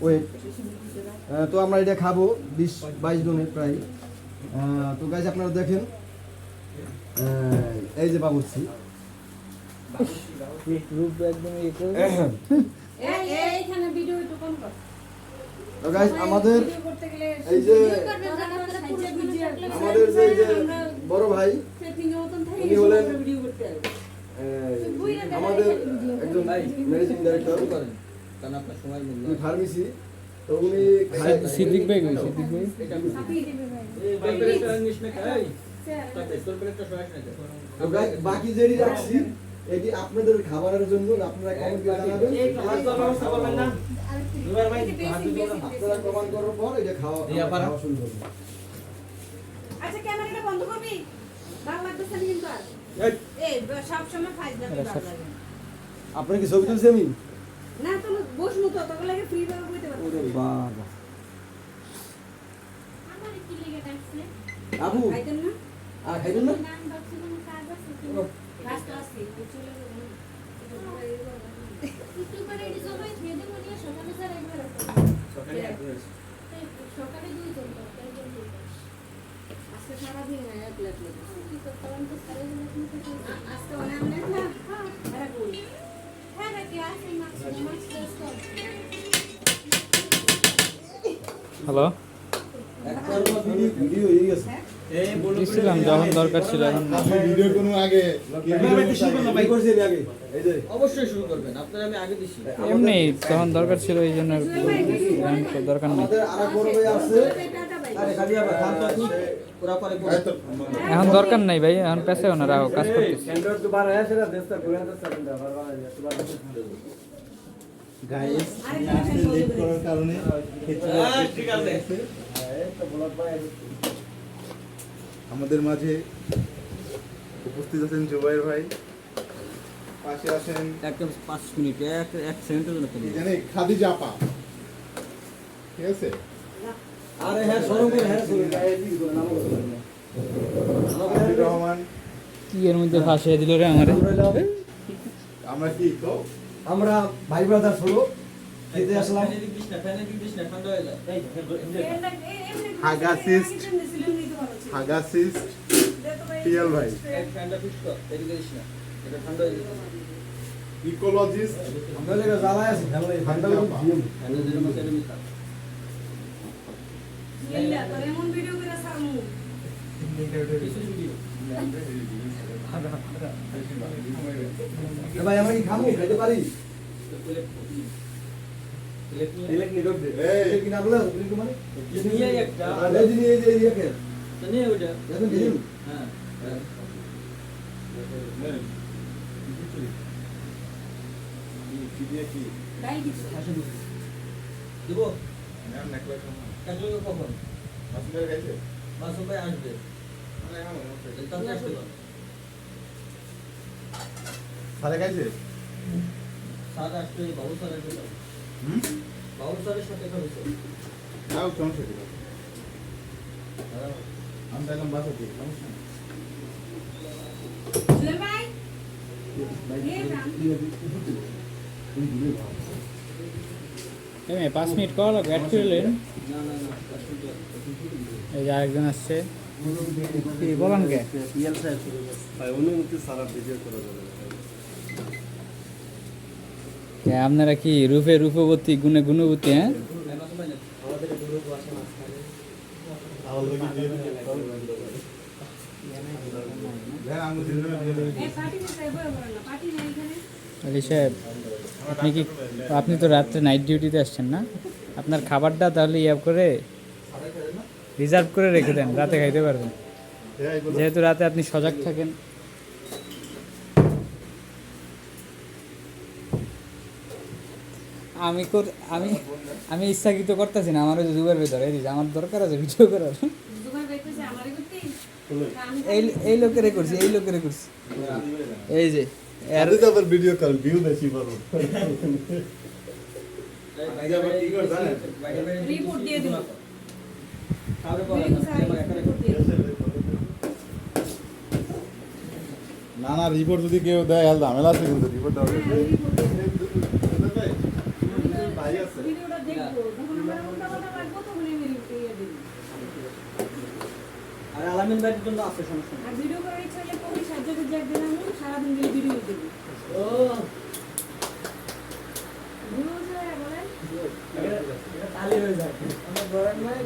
Wait. তো আমরা এটা খাবো 20-22 জনের প্রায়। তো গাইজ আপনারা দেখেন, এই যে বাবুর্চি তো গাইজ আমাদের এই যে আমাদের যে বড় ভাই উনি হলেন আমাদের একজন ম্যানেজিং ডাইরেক্টর ফার্মেসি। তো উনি সিদ্দিক ভাই বাকি যেটি রাখছি এটি আপনাদের খাবারের জন্য, আপনারা কমেন্ট করে জানাবেন। আপনারা কমেন্ট করার পর এটা খাওয়া শুরু করবেন। আচ্ছা ক্যামেরাটা বন্ধ করবি, ভালো লাগতেছে না কিন্তু আর এই সব সময় ফাইজলামি ভালো লাগে। আপনার কি ছবি তুলছি আমি? না তো বসমু তো তোকে লাগে ফ্রি ভাবে বইতে পারবো। ওরে বাবা আমার কি লেগে থাকছে আবু খাইতেন না? খাইবেন না? নাম ডাকছে কোনো কাজ আছে কি রাস্তা আছে চলে যাবো না। একটু করে এটি সবাই খেয়ে দেবো নিয়ে সকালে স্যার একবার সকালে 2 জন তো আজকে সারাদিন এক প্লেট কি করতে পারেন তো সারা দিন আজকে অনেক অনেক না হ্যাঁ বল হ্যাঁ কি আছে মাছ টেস্ট কর। হ্যালো একবার ভিডিও হয়ে গেছে। দিছিলাম যখন দরকার ছিল এখন না। ভিডিও কোনো আগে ভাই করছি আমি আগে এই যে অবশ্যই শুরু করবেন, আপনারা আমি আগে দিছি। এমনি তখন দরকার ছিল এই জন্য আর এখন তো দরকার নেই। আমাদের আরেক বড় ভাই আছে। আরে খালি আবার খান তো আপনি পুরা পরে পরে এখন দরকার নাই ভাই, এখন পেছাও না, রাখো, কাজ করতেছি। স্ট্যান্ডার্ড তো বাড়া আছে না, দেশটা ঘুরে আসছে না, বারবার আসছে বারবার। গাইস আসতে লেট করার কারণে ঠিক আছে। এই তো বলত ভাই আমাদের মাঝে উপস্থিত আছেন জুবাইর ভাই, পাশে আছেন একটা 5 মিনিট এক সেকেন্ডের জন্য কি জানি খাদিজা আপা, ঠিক আছে। আরে হ্যাঁ শরম করে হ্যাঁ শরম করে এই দিকে নাম বলে না। আব্দুর রহমান, কি এর মধ্যে ফাঁসিয়ে দিল রে আমারে। আমরা কি তো আমরা ভাই ব্রাদার হলো খেতে আসলাম। ঠান্ডা হয়ে যায়। হাগাসিস্ট পিয়াল ভাই, ঠান্ডা ফিক্স কর, এদিকে দিস না, এটা ঠান্ডা হয়ে যাবে। ইকোলজিস্ট আমরা লেগে জ্বালায় আছি ঠান্ডা ঠান্ডা দিন ঠান্ডা দিলে মাছ এর মিতা। ইল্লা তোর এমন ভিডিও করে সারমু কিছু ভিডিও এ ভাই আমরা কি খামু খেতে পারি? ইলেক নি রোড দে এই কি না বলে তুমি মানে নিয়ে একটা আর এই দিন এই যে এই কে তো নিয়ে ওটা এখন দিন হ্যাঁ গাই দিছ দিব কাজল কখন মাসুম ভাই আসবে তাহলে আসবে সারে খাইছে স্যার আসবে, বাবু স্যার আসবে। বাবু স্যারের সাথে খাবে তো। যাও সমস্যা কি আমি দেখলাম বাসা দিয়ে সমস্যা নেই। জুয়েল ভাই এই 5 মিনিট কল লাগবে, অ্যাড করলেন। না না না এই যে আরেকজন আসছে, কি বলেন কে? ভাই অনুমতি সারা ভিডিও করা যাবে না। আপনারা কি রূপে রূপবতী গুণে গুণবতী? হ্যাঁ মাসুম ভাই আমাদের গুরু আসে মাছ খাবে। তাহলে কি দিয়ে দেন আমি দিন এই পার্টি তে যাইবো আমরা না পার্টি নাই এখানে আলী সাহেব, আপনি তো রাত্রে নাইট ডিউটিতে আসছেন না? আপনার খাবারটা তাহলে ইয়ে করে রিজার্ভ করে রেখে দেন, রাতে খাইতে পারবেন, যেহেতু রাতে আপনি সজাগ থাকেন। আমি আমি ইচ্ছাকৃত করতেছি না, আমার ওই যুগের ভিতরে আমার দরকার আছে ভিডিও করার। দুবার দেখতেছে আমারে করতে এই লোকেরে করছি, এই লোকেরে করছি, এই যে আরে তো আবার ভিডিও কল ভিউ বেশি পাবো। রিপোর্ট দিয়ে দিল খাবে বলা না আমার একা না না রিপোর্ট যদি কেউ দেয় তাহলে ঝামেলা আছে কিন্তু রিপোর্ট দেওয়া ভাই আছে ভিডিওটা দেখবো যখন আমার উল্টা পাল্টা লাগবো তখন আমি ইয়ে দেবো। আর আলামিন ভাইয়ের জন্য আছে সমস্যা নেই। আর ভিডিও করার ইচ্ছা হলে কবি সাজ্জাদের জ্যাক দিলাম সারাদিন মিলে ভিডিও দেবো। ও ভিউজ হয় বলেন এটা তালি হয়ে যায়। আমার ধরেন নাই